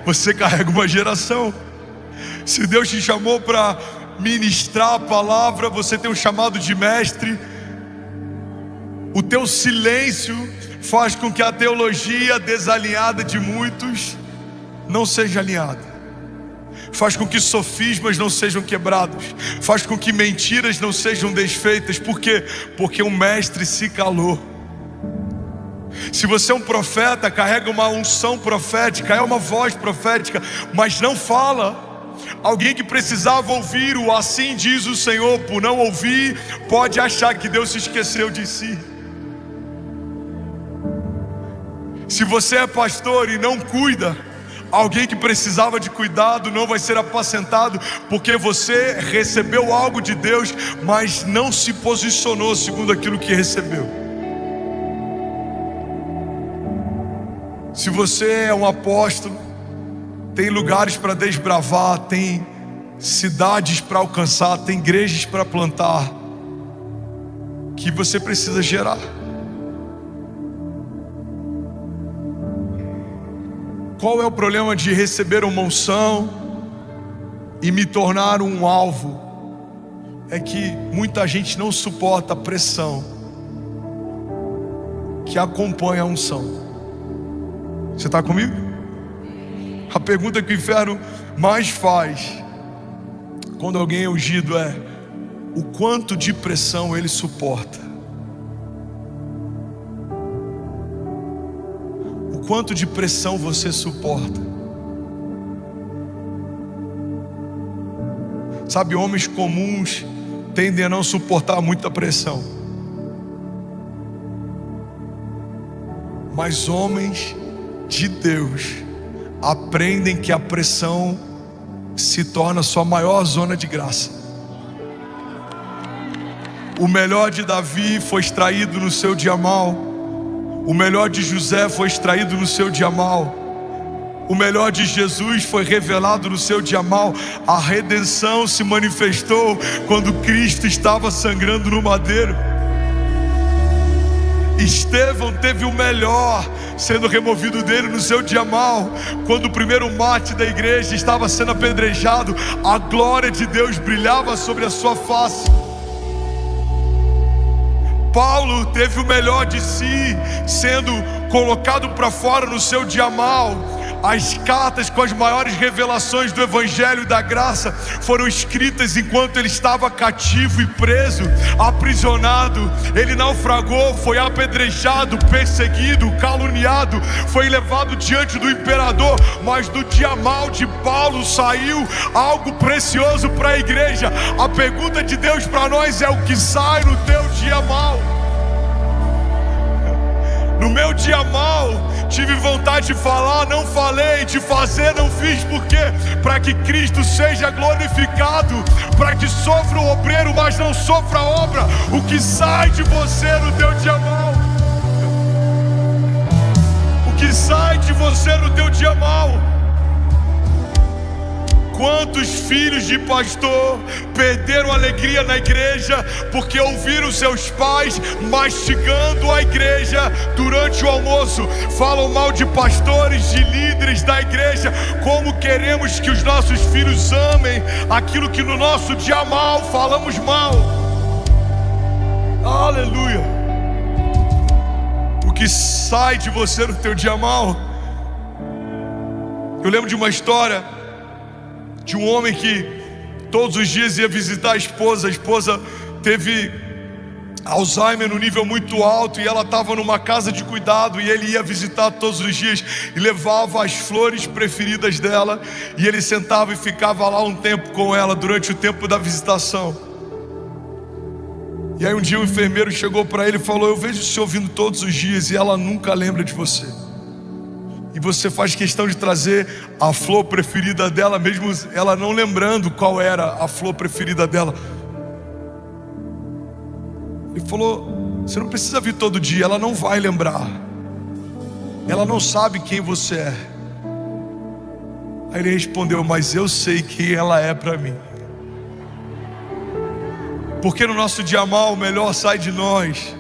[SPEAKER 1] Você carrega uma geração. Se Deus te chamou para ministrar a palavra, você tem um chamado de mestre. O teu silêncio faz com que a teologia desalinhada de muitos não seja alinhada. Faz com que sofismas não sejam quebrados. Faz com que mentiras não sejam desfeitas. Por quê? Porque o mestre se calou. Se você é um profeta, carrega uma unção profética, é uma voz profética, mas não fala. Alguém que precisava ouvir o assim diz o Senhor, por não ouvir, pode achar que Deus se esqueceu de si. Se você é pastor e não cuida, alguém que precisava de cuidado não vai ser apacentado, porque você recebeu algo de Deus, mas não se posicionou segundo aquilo que recebeu. Se você é um apóstolo, tem lugares para desbravar, tem cidades para alcançar, tem igrejas para plantar, que você precisa gerar. Qual é o problema de receber uma unção e me tornar um alvo? É que muita gente não suporta a pressão que acompanha a unção. Você está comigo? A pergunta que o inferno mais faz quando alguém é ungido é: o quanto de pressão ele suporta? O quanto de pressão você suporta? Sabe, homens comuns tendem a não suportar muita pressão, mas homens de Deus aprendem que a pressão se torna a sua maior zona de graça. O melhor de Davi foi extraído no seu dia mau. O melhor de José foi extraído no seu dia mau. O melhor de Jesus foi revelado no seu dia mau. A redenção se manifestou quando Cristo estava sangrando no madeiro. Estevão teve o melhor sendo removido dele no seu dia mau. Quando o primeiro mártir da igreja estava sendo apedrejado, a glória de Deus brilhava sobre a sua face. Paulo teve o melhor de si sendo colocado para fora no seu dia mau. As cartas com as maiores revelações do Evangelho e da graça foram escritas enquanto ele estava cativo e preso, aprisionado. Ele naufragou, foi apedrejado, perseguido, caluniado, foi levado diante do imperador. Mas do dia mau de Paulo saiu algo precioso para a igreja. A pergunta de Deus para nós é: o que sai no teu dia mau? No meu dia mau, tive vontade de falar, não falei, de fazer, não fiz. Por quê? Para que Cristo seja glorificado, para que sofra o obreiro, mas não sofra a obra. O que sai de você no teu dia mau? O que sai de você no teu dia mau? Quantos filhos de pastor perderam alegria na igreja porque ouviram seus pais mastigando a igreja durante o almoço? Falam mal de pastores, de líderes da igreja. Como queremos que os nossos filhos amem aquilo que no nosso dia mal falamos mal? Aleluia. O que sai de você no teu dia mal? Eu lembro de uma história de um homem que todos os dias ia visitar a esposa. A esposa teve Alzheimer no nível muito alto e ela estava numa casa de cuidado, e ele ia visitar todos os dias e levava as flores preferidas dela, e ele sentava e ficava lá um tempo com ela durante o tempo da visitação. E aí um dia o enfermeiro chegou para ele e falou: eu vejo o senhor vindo todos os dias e ela nunca lembra de você, e você faz questão de trazer a flor preferida dela, mesmo ela não lembrando qual era a flor preferida dela. Ele falou: você não precisa vir todo dia, ela não vai lembrar, ela não sabe quem você é. Aí ele respondeu: mas eu sei quem ela é para mim. Porque no nosso dia mal o melhor sai de nós.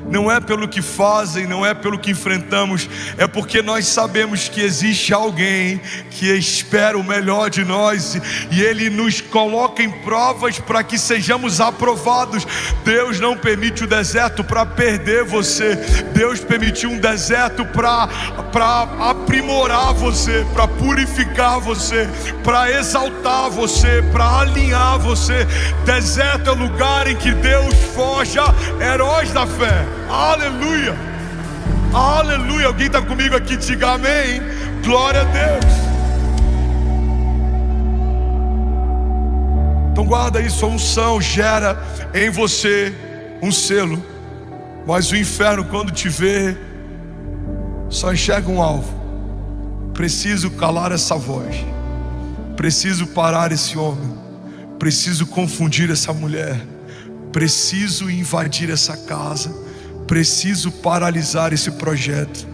[SPEAKER 1] Não é pelo que fazem, não é pelo que enfrentamos, é porque nós sabemos que existe alguém que espera o melhor de nós, e Ele nos coloca em provas para que sejamos aprovados. Deus não permite o deserto para perder você. Deus permitiu um deserto para aprimorar você, para purificar você, para exaltar você, para alinhar você. Deserto é o lugar em que Deus forja heróis da fé. Aleluia, aleluia. Alguém está comigo aqui? Diga amém. Glória a Deus. Então guarda isso. A unção gera em você um selo, mas o inferno, quando te vê, só enxerga um alvo. Preciso calar essa voz, preciso parar esse homem, preciso confundir essa mulher, preciso invadir essa casa, preciso paralisar esse projeto.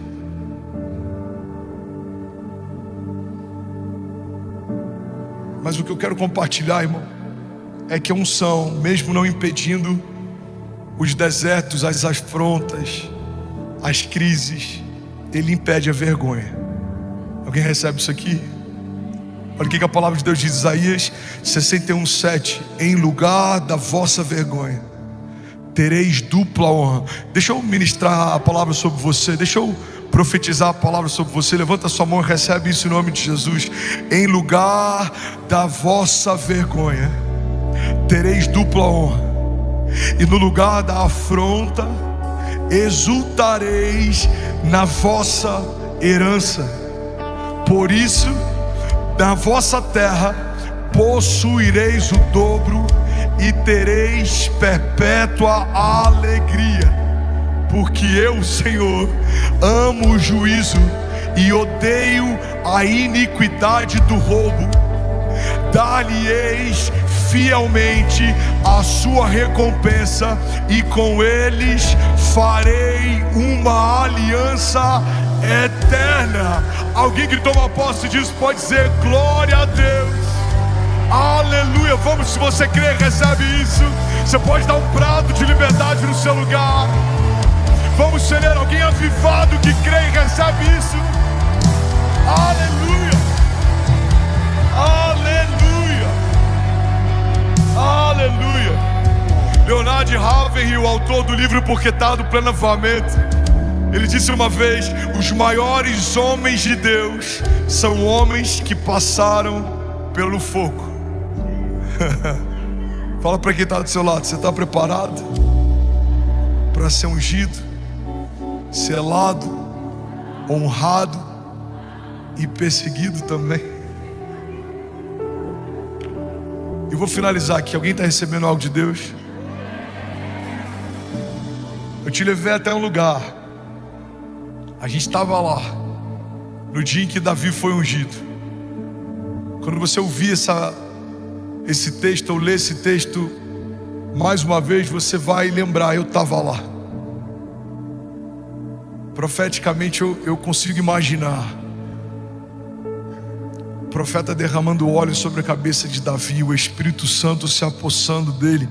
[SPEAKER 1] Mas o que eu quero compartilhar, irmão, é que a unção, mesmo não impedindo os desertos, as afrontas, as crises, ele impede a vergonha. Alguém recebe isso aqui? Olha o que a palavra de Deus diz, Isaías 61:7: em lugar da vossa vergonha tereis dupla honra. Deixa eu ministrar a palavra sobre você, deixa eu profetizar a palavra sobre você. Levanta a sua mão e recebe isso em nome de Jesus. Em lugar da vossa vergonha tereis dupla honra, e no lugar da afronta exultareis na vossa herança. Por isso, na vossa terra possuireis o dobro e tereis perpétua alegria, porque eu, Senhor, amo o juízo e odeio a iniquidade do roubo. Dar-lhe-eis fielmente a sua recompensa, e com eles farei uma aliança eterna. Alguém que toma posse disso pode dizer glória a Deus. Aleluia. Vamos, se você crê, recebe isso. Você pode dar um brado de liberdade no seu lugar. Vamos ser alguém avivado que crê e recebe isso. Aleluia, aleluia, aleluia. Leonard Ravenhill, o autor do livro Porque Tá do Pleno Avivamento, ele disse uma vez: os maiores homens de Deus são homens que passaram pelo fogo. Fala para quem está do seu lado: você está preparado para ser ungido, selado, honrado e perseguido também? Eu vou finalizar aqui. Alguém está recebendo algo de Deus? Eu te levei até um lugar. A gente estava lá no dia em que Davi foi ungido. Quando você ouvir esse texto, ou ler esse texto mais uma vez, você vai lembrar: eu estava lá. Profeticamente eu consigo imaginar profeta derramando óleo sobre a cabeça de Davi, o Espírito Santo se apossando dele.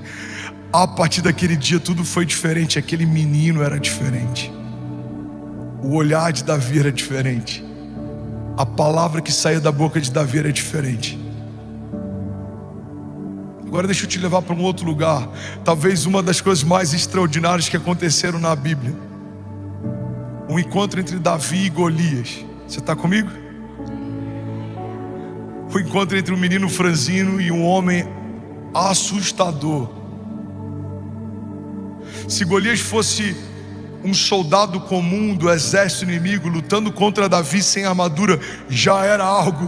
[SPEAKER 1] A partir daquele dia tudo foi diferente. Aquele menino era diferente, o olhar de Davi era diferente, a palavra que saía da boca de Davi era diferente. Agora deixa eu te levar para um outro lugar. Talvez uma das coisas mais extraordinárias que aconteceram na Bíblia: um encontro entre Davi e Golias. Você está comigo? O encontro entre um menino franzino e um homem assustador. Se Golias fosse um soldado comum do exército inimigo lutando contra Davi sem armadura, já era algo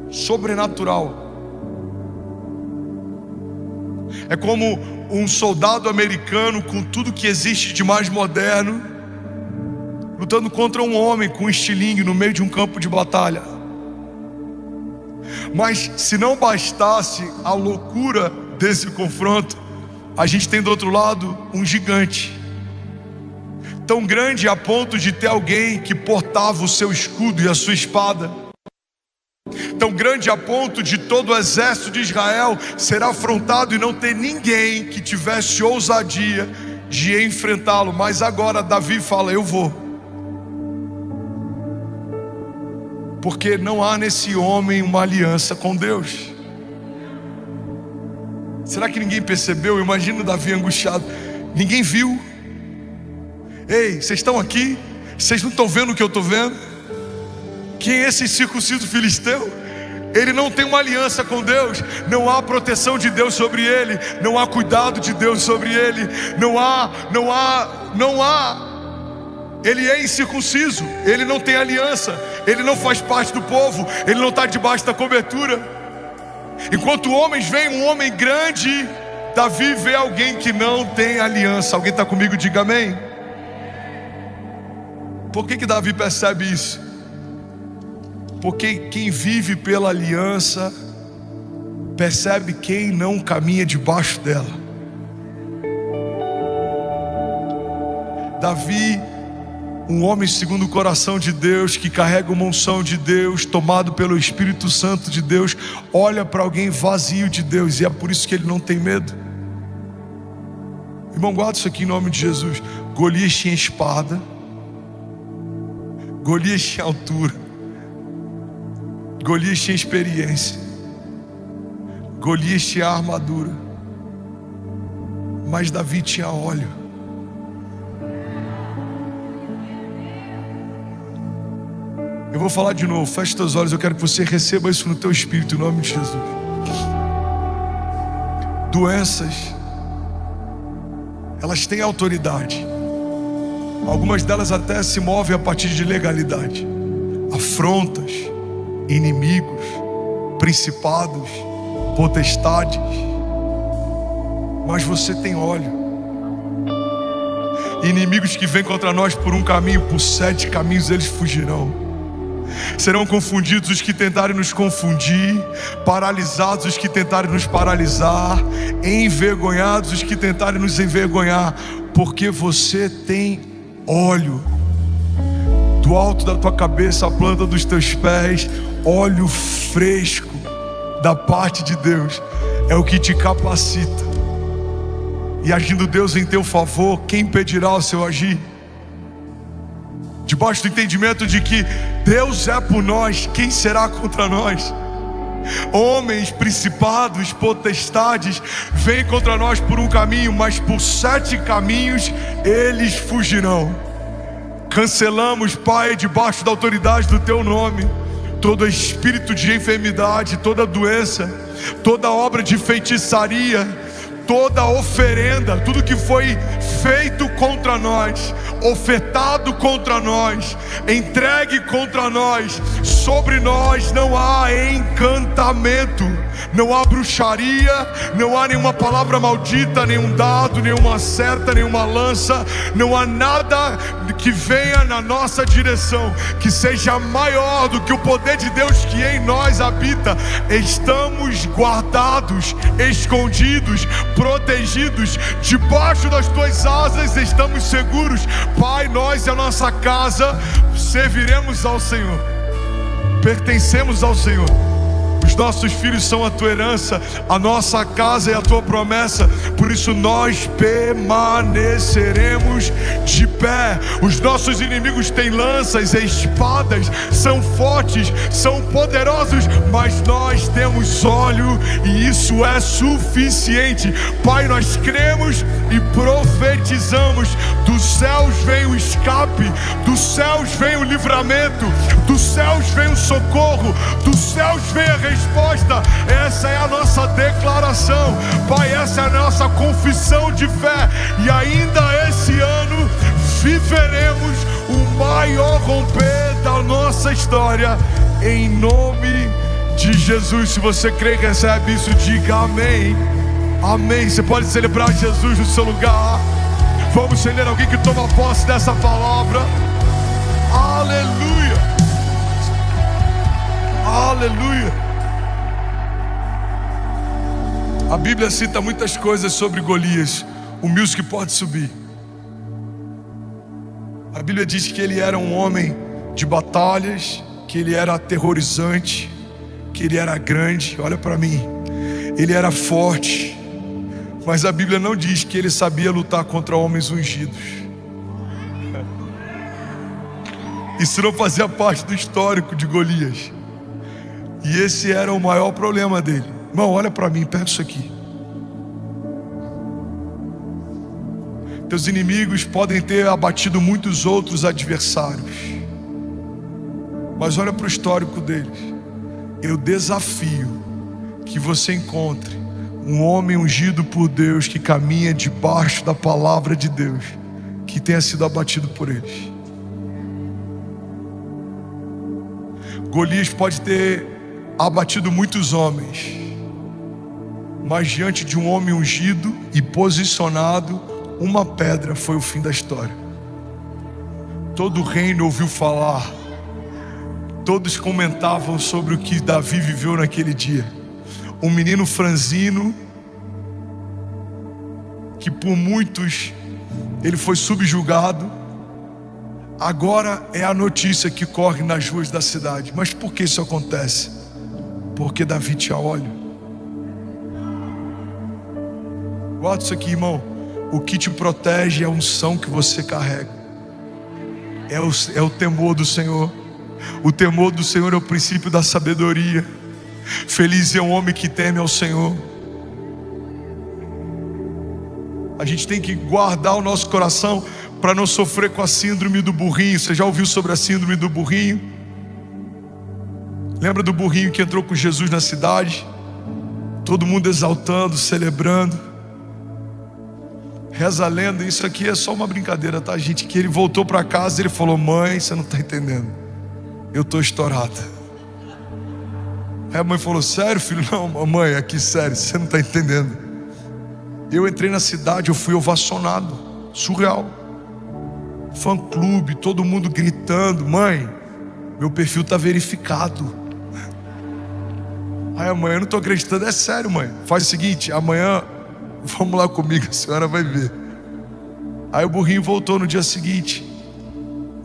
[SPEAKER 1] sobrenatural. É como um soldado americano com tudo que existe de mais moderno lutando contra um homem com um estilingue no meio de um campo de batalha. Mas se não bastasse a loucura desse confronto, a gente tem do outro lado um gigante, tão grande a ponto de ter alguém que portava o seu escudo e a sua espada, tão grande a ponto de todo o exército de Israel ser afrontado e não ter ninguém que tivesse ousadia de enfrentá-lo. Mas agora Davi fala: eu vou, porque não há nesse homem uma aliança com Deus. Será que ninguém percebeu? Imagina Davi angustiado. Ninguém viu. Ei, vocês estão aqui? Vocês não estão vendo o que eu estou vendo? Quem é esse circunciso filisteu? Ele não tem uma aliança com Deus. Não há proteção de Deus sobre ele. Não há cuidado de Deus sobre ele. Não há. Ele é incircunciso. Ele não tem aliança. Ele não faz parte do povo. Ele não está debaixo da cobertura. Enquanto homens veem um homem grande, Davi vê alguém que não tem aliança. Alguém está comigo? Diga amém. Por que Davi percebe isso? Porque quem vive pela aliança percebe quem não caminha debaixo dela. Davi, um homem segundo o coração de Deus, que carrega uma unção de Deus, tomado pelo Espírito Santo de Deus, olha para alguém vazio de Deus, e é por isso que ele não tem medo. Irmão, guarda isso aqui em nome de Jesus. Golias tinha espada, Golias tinha altura, Golias tinha experiência, Golias tinha armadura, mas Davi tinha óleo. Eu vou falar de novo, feche teus olhos, eu quero que você receba isso no teu espírito, em nome de Jesus. Doenças, elas têm autoridade. Algumas delas até se movem a partir de legalidade. Afrontas, inimigos, principados, potestades. Mas você tem óleo. Inimigos que vêm contra nós por um caminho, por 7 caminhos eles fugirão. Serão confundidos os que tentarem nos confundir, paralisados os que tentarem nos paralisar, envergonhados os que tentarem nos envergonhar, porque você tem óleo. Do alto da tua cabeça à planta dos teus pés, óleo fresco da parte de Deus é o que te capacita. E agindo Deus em teu favor, quem impedirá o seu agir? Debaixo do entendimento de que Deus é por nós, quem será contra nós? Homens, principados, potestades vêm contra nós por um caminho, mas por 7 caminhos eles fugirão. Cancelamos, Pai, debaixo da autoridade do Teu nome, todo espírito de enfermidade, toda doença, toda obra de feitiçaria, toda oferenda, tudo que foi feito contra nós, ofertado contra nós, entregue contra nós. Sobre nós não há encantamento, não há bruxaria, não há nenhuma palavra maldita, nenhum dado, nenhuma seta, nenhuma lança. Não há nada que venha na nossa direção que seja maior do que o poder de Deus que em nós habita. Estamos guardados, escondidos, protegidos, debaixo das tuas asas estamos seguros. Pai, nós e a nossa casa serviremos ao Senhor. pertencemos ao Senhor. Os nossos filhos são a tua herança, a nossa casa é a tua promessa. Por isso nós permaneceremos de pé. Os nossos inimigos têm lanças e espadas, são fortes, são poderosos, mas nós temos óleo e isso é suficiente. Pai, nós cremos e profetizamos: dos céus vem o escape, dos céus vem o livramento, dos céus vem o socorro, dos céus vem a resposta. Essa é a nossa declaração, Pai, essa é a nossa confissão de fé. E ainda esse ano viveremos o maior romper da nossa história, em nome de Jesus. Se você crê e recebe isso, diga amém. Amém. Você pode celebrar Jesus no seu lugar. Vamos celebrar alguém que toma posse dessa palavra. Aleluia. Aleluia. A Bíblia cita muitas coisas sobre Golias. O music pode subir. A Bíblia diz que ele era um homem de batalhas, que ele era aterrorizante, que ele era grande. Olha para mim, ele era forte. Mas a Bíblia não diz que ele sabia lutar contra homens ungidos. Isso não fazia parte do histórico de Golias. E esse era o maior problema dele. Irmão, olha para mim, pega isso aqui. Teus inimigos podem ter abatido muitos outros adversários, mas olha para o histórico deles. Eu desafio que você encontre um homem ungido por Deus, que caminha debaixo da palavra de Deus, que tenha sido abatido por eles. Golias pode ter abatido muitos homens, mas diante de um homem ungido e posicionado, uma pedra foi o fim da história. Todo o reino ouviu falar, todos comentavam sobre o que Davi viveu naquele dia. Um menino franzino, que por muitos ele foi subjugado, agora é a notícia que corre nas ruas da cidade. Mas por que isso acontece? Porque Davi tinha óleo. Guarda isso aqui, irmão. O que te protege é a unção que você carrega. É o temor do Senhor. O temor do Senhor é o princípio da sabedoria. Feliz é o homem que teme ao Senhor. A gente tem que guardar o nosso coração para não sofrer com a síndrome do burrinho. Você já ouviu sobre a síndrome do burrinho? Lembra do burrinho que entrou com Jesus na cidade? Todo mundo exaltando, celebrando. Reza a lenda, isso aqui é só uma brincadeira, tá, gente? Que ele voltou para casa e ele falou: mãe, você não está entendendo, eu estou estourada. Aí a mãe falou: sério, filho? Não, mãe, aqui sério, você não está entendendo. Eu entrei na cidade, eu fui ovacionado, surreal. Fã-clube, todo mundo gritando: mãe, meu perfil está verificado. Aí a mãe: eu não estou acreditando. É sério, mãe. Faz o seguinte, amanhã vamos lá comigo, a senhora vai ver. Aí o burrinho voltou no dia seguinte.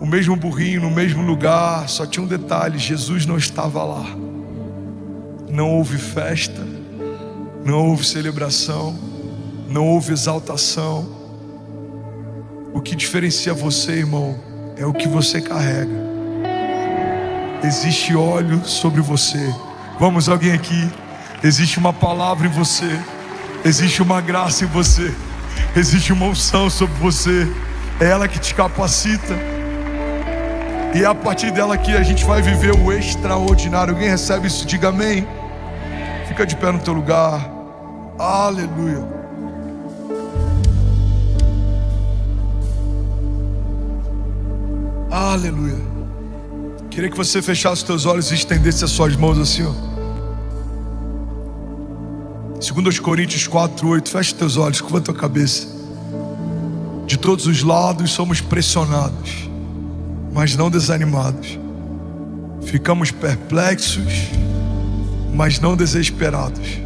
[SPEAKER 1] O mesmo burrinho, no mesmo lugar. Só tinha um detalhe: Jesus não estava lá. Não houve festa, não houve celebração, não houve exaltação. O que diferencia você, irmão, é o que você carrega. Existe óleo sobre você. Vamos, alguém aqui? Existe uma palavra em você. Existe uma graça em você. Existe uma unção sobre você. É ela que te capacita. E é a partir dela que a gente vai viver o extraordinário. Alguém recebe isso? Diga amém. Fica de pé no teu lugar. Aleluia. Aleluia. Queria que você fechasse os teus olhos e estendesse as suas mãos assim, ó. 2 Coríntios 4:8. Feche teus olhos, curva tua cabeça. De todos os lados somos pressionados, mas não desanimados. Ficamos perplexos, mas não desesperados.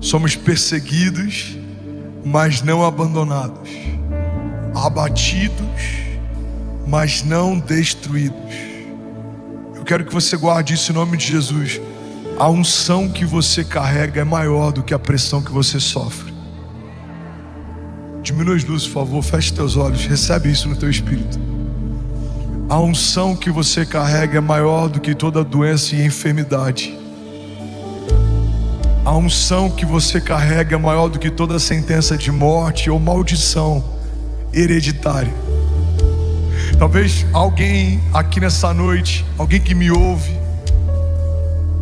[SPEAKER 1] Somos perseguidos, mas não abandonados. Abatidos, mas não destruídos. Eu quero que você guarde isso em nome de Jesus. A unção que você carrega é maior do que a pressão que você sofre. Diminua as luzes, por favor, feche teus olhos, recebe isso no teu espírito. A unção que você carrega é maior do que toda doença e enfermidade. A unção que você carrega é maior do que toda sentença de morte ou maldição hereditária. Talvez alguém aqui nessa noite, alguém que me ouve,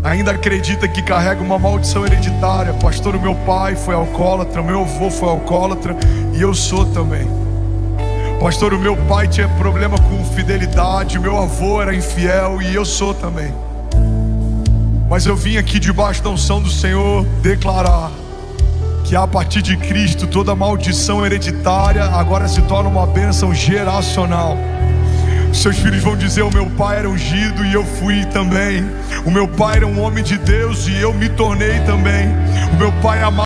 [SPEAKER 1] ainda acredita que carrega uma maldição hereditária. Pastor, o meu pai foi alcoólatra, meu avô foi alcoólatra e eu sou também. Pastor, o meu pai tinha problema com fidelidade, o meu avô era infiel e eu sou também. Mas eu vim aqui debaixo da unção do Senhor declarar que a partir de Cristo toda maldição hereditária agora se torna uma bênção geracional. Seus filhos vão dizer: o meu pai era ungido e eu fui também. O meu pai era um homem de Deus e eu me tornei também. O meu pai amava